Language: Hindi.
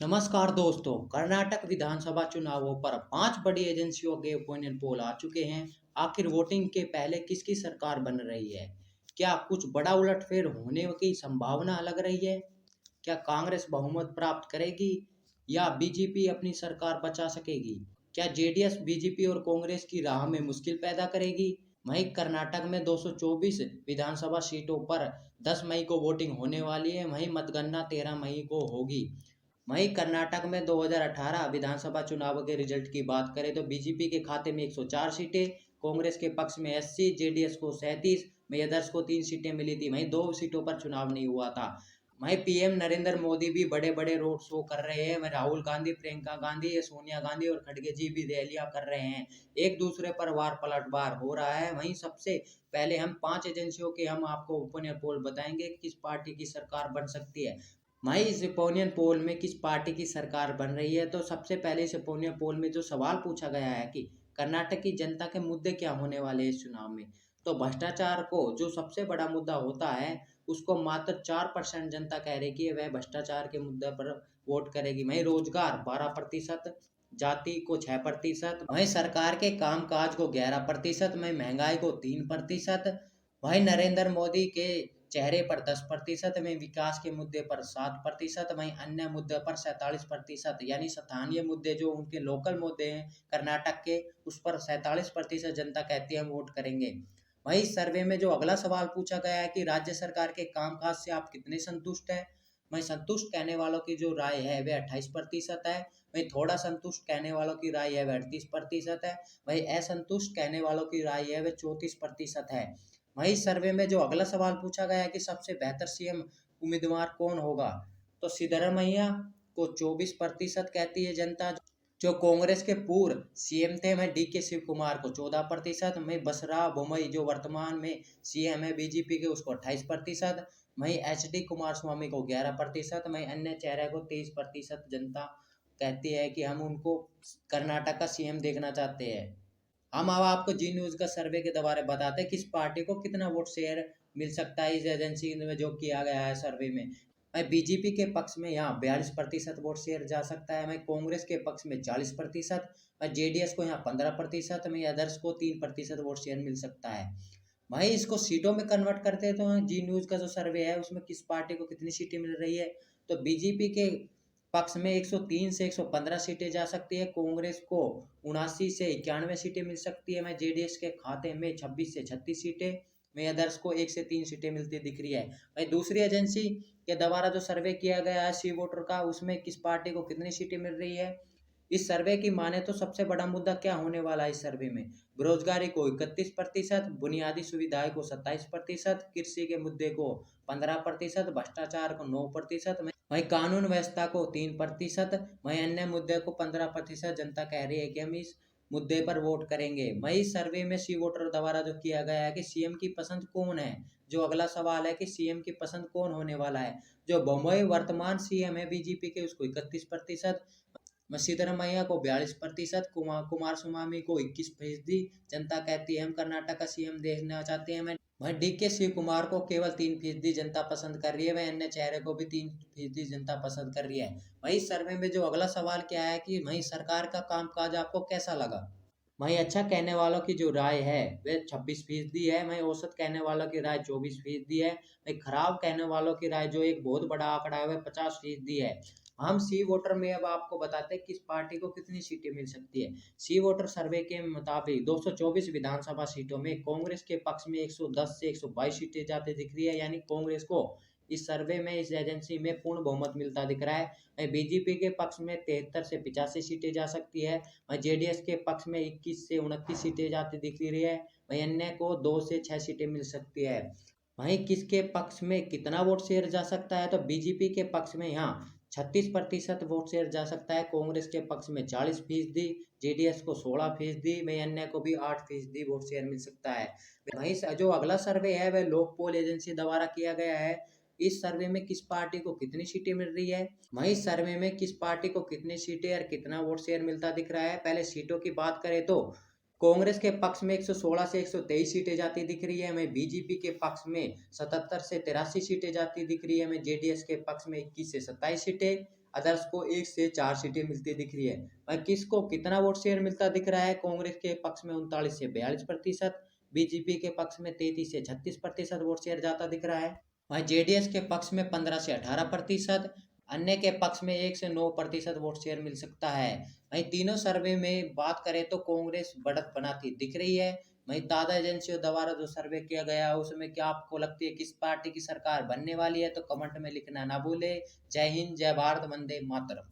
नमस्कार दोस्तों। कर्नाटक विधानसभा चुनावों पर 5 बड़ी एजेंसियों के ओपिनियन पोल आ चुके हैं। आखिर वोटिंग के पहले किसकी सरकार बन रही है? क्या कुछ बड़ा उलटफेर होने की संभावना लग रही है? क्या कांग्रेस बहुमत प्राप्त करेगी या बीजेपी अपनी सरकार बचा सकेगी? क्या जेडीएस बीजेपी और कांग्रेस की राह में मुश्किल पैदा करेगी? वहीं कर्नाटक में 224 विधानसभा सीटों पर 10 मई को वोटिंग होने वाली है। वहीं मतगणना 13 मई को होगी। वहीं कर्नाटक में 2018 विधानसभा चुनाव के रिजल्ट की बात करें तो बीजेपी के खाते में 104 सीटें, कांग्रेस के पक्ष में 80, जेडीएस को 37, अदर्स को 3 सीटें मिली थी। वहीं 2 सीटों पर चुनाव नहीं हुआ था। वहीं पीएम नरेंद्र मोदी भी बड़े बड़े रोड शो कर रहे हैं। वहीं राहुल गांधी, प्रियंका गांधी, सोनिया गांधी और खड़गे जी भी रैलियां कर रहे हैं। एक दूसरे पर वार पलटवार हो रहा है। वहीं सबसे पहले हम 5 एजेंसियों के हम आपको ओपिनियन पोल बताएंगे कि किस पार्टी की सरकार बन सकती है। भाई, इस ओपिनियन पोल में किस पार्टी की सरकार बन रही है, तो सबसे पहले इस ओपिनियन पोल में जो सवाल पूछा गया है कि कर्नाटक की जनता के मुद्दे क्या होने वाले हैं इस चुनाव में, तो भ्रष्टाचार को जो सबसे बड़ा मुद्दा होता है उसको मात्र 4% जनता कह रही कि वह भ्रष्टाचार के मुद्दे पर वोट करेगी। वहीं रोजगार 12%, जाति को 6%, वहीं सरकार के कामकाज को 11%, वहीं महंगाई को 3%, वहीं नरेंद्र मोदी के चेहरे पर 10% में, विकास के मुद्दे पर 7%, वहीं अन्य मुद्दे पर 47%, यानी स्थानीय मुद्दे जो उनके लोकल मुद्दे हैं कर्नाटक के, उस पर 47% जनता कहती है हम वोट करेंगे। वहीं इस सर्वे में जो अगला सवाल पूछा गया है कि राज्य सरकार के कामकाज से आप कितने संतुष्ट हैं, वहीं संतुष्ट कहने वालों की जो राय है वह 28% है। वहीं थोड़ा संतुष्ट कहने वालों की राय है वह 38% है। वहीं असंतुष्ट कहने वालों की राय है वह 34% है। वहीं सर्वे में जो अगला सवाल पूछा गया है कि सबसे बेहतर सीएम उम्मीदवार कौन होगा, तो सिद्धरमैया को 24% कहती है जनता। जो कांग्रेस के पूर्व सीएम थे वह डी के शिव कुमार को 14%, वहीं बसरा बोमई जो वर्तमान में सीएम है बीजेपी के उसको 28%, वहीं एच डी कुमार स्वामी को 11%, वहीं अन्य चेहरे को 23% जनता कहती है कि हम उनको कर्नाटक का सीएम देखना चाहते हैं। हम अब आपको जी न्यूज का सर्वे के द्वारा बताते हैं किस पार्टी को कितना वोट शेयर मिल सकता है इस एजेंसी में जो किया गया है सर्वे में। वहीं बीजेपी के पक्ष में यहाँ 42% वोट शेयर जा सकता है। वहीं कांग्रेस के पक्ष में 40%, वहीं जेडीएस को यहाँ 15%, वहीं अदर्स को 3% वोट शेयर मिल सकता है। वहीं इसको सीटों में कन्वर्ट करते हैं तो जी न्यूज का जो सर्वे है उसमें किस पार्टी को कितनी सीटें मिल रही है, तो बीजेपी के पक्ष में 103 से 115 सीटें जा सकती है, कांग्रेस को 79 से 91 सीटें मिल सकती है। वहीं जेडीएस के खाते में 26 से 36 सीटें, में अदर्स को 1 से 3 सीटें मिलती दिख रही है। वहीं दूसरी एजेंसी के द्वारा जो सर्वे किया गया है सी वोटर का, उसमें किस पार्टी को कितनी सीटें मिल रही है। इस सर्वे की माने तो सबसे बड़ा मुद्दा क्या होने वाला है इस सर्वे में, बेरोजगारी को 31%, बुनियादी सुविधाएं को 27%, कृषि के मुद्दे को 15%, भ्रष्टाचार को 9%, वहीं कानून व्यवस्था को 3%, वहीं अन्य मुद्दे को 15% जनता कह रही है कि हम इस मुद्दे पर वोट करेंगे। वहीं सर्वे में सी वोटर द्वारा जो किया गया है कि सीएम की पसंद कौन है, जो अगला सवाल है कि सीएम की पसंद कौन होने वाला है, जो बम्बई वर्तमान सीएम है बीजेपी के उसको 31%, सिद्धरमैया को 42%, कुमार स्वामी को 21% जनता कहती है हम कर्नाटक का सीएम देखना चाहते हैं। वहीं डी के शिव कुमार को केवल 3% जनता पसंद कर रही है। वहीं अन्य चेहरे को भी 3% जनता पसंद कर रही है। वहीं सर्वे में जो अगला सवाल क्या है कि वहीं सरकार का कामकाज आपको कैसा लगा। वहीं अच्छा कहने वालों की जो राय है वह 26% है। वहीं औसत कहने वालों की राय 24% है। वहीं खराब कहने वालों की राय जो एक बहुत बड़ा आंकड़ा है वह 50% है। हम सी वोटर में अब आपको बताते हैं किस पार्टी को कितनी सीटें मिल सकती है। सी वोटर सर्वे के मुताबिक 224 विधानसभा सीटों में कांग्रेस के पक्ष में 110 से 122 सीटें जाती दिख रही है, यानी कांग्रेस को इस सर्वे में इस एजेंसी में पूर्ण बहुमत मिलता दिख रहा है। बीजेपी के पक्ष में 73 से 85 सीटें जा सकती है। वहीं जेडीएस के पक्ष में 21 से 29 सीटें जाती दिख रही है। वहीं अन्य को 2 से 6 सीटें मिल सकती है। वहीं किसके पक्ष में कितना वोट शेयर जा सकता है, तो बीजेपी के पक्ष में यहाँ 36% वोट शेयर जा सकता है, कांग्रेस के पक्ष में 40%, जेडीएस को 16%, वहीं अन्य को भी 8% वोट शेयर मिल सकता है। वहीं जो अगला सर्वे है वह लोक पोल एजेंसी द्वारा किया गया है। इस सर्वे में किस पार्टी को कितनी सीटें मिल रही है, वहीं इस सर्वे में किस पार्टी को कितनी सीटें और कितना वोट शेयर मिलता दिख रहा है। पहले सीटों की बात करें तो कांग्रेस के पक्ष में 116 से 123 सीटें जाती दिख रही है। हमें बीजेपी के पक्ष में 77 से 83 सीटें जाती दिख रही है। हमें जेडीएस के पक्ष में 21 से 27 सीटें, अदर्स को 1 से 4 सीटें मिलती दिख रही है। वहीं किसको कितना वोट शेयर मिलता दिख रहा है? कांग्रेस के पक्ष में 39 से 42%, बीजेपी के पक्ष में 33 से 36% वोट शेयर जाता दिख रहा है। वहीं जेडीएस के पक्ष में 15 से 18%, अन्य के पक्ष में 1 से 9% वोट शेयर मिल सकता है। वहीं तीनों सर्वे में बात करें तो कांग्रेस बढ़त बनाती दिख रही है। वहीं ताज़ा एजेंसियों द्वारा जो सर्वे किया गया है उसमें क्या आपको लगती है किस पार्टी की सरकार बनने वाली है? तो कमेंट में लिखना ना भूले। जय हिंद, जय भारत, वंदे मातरम।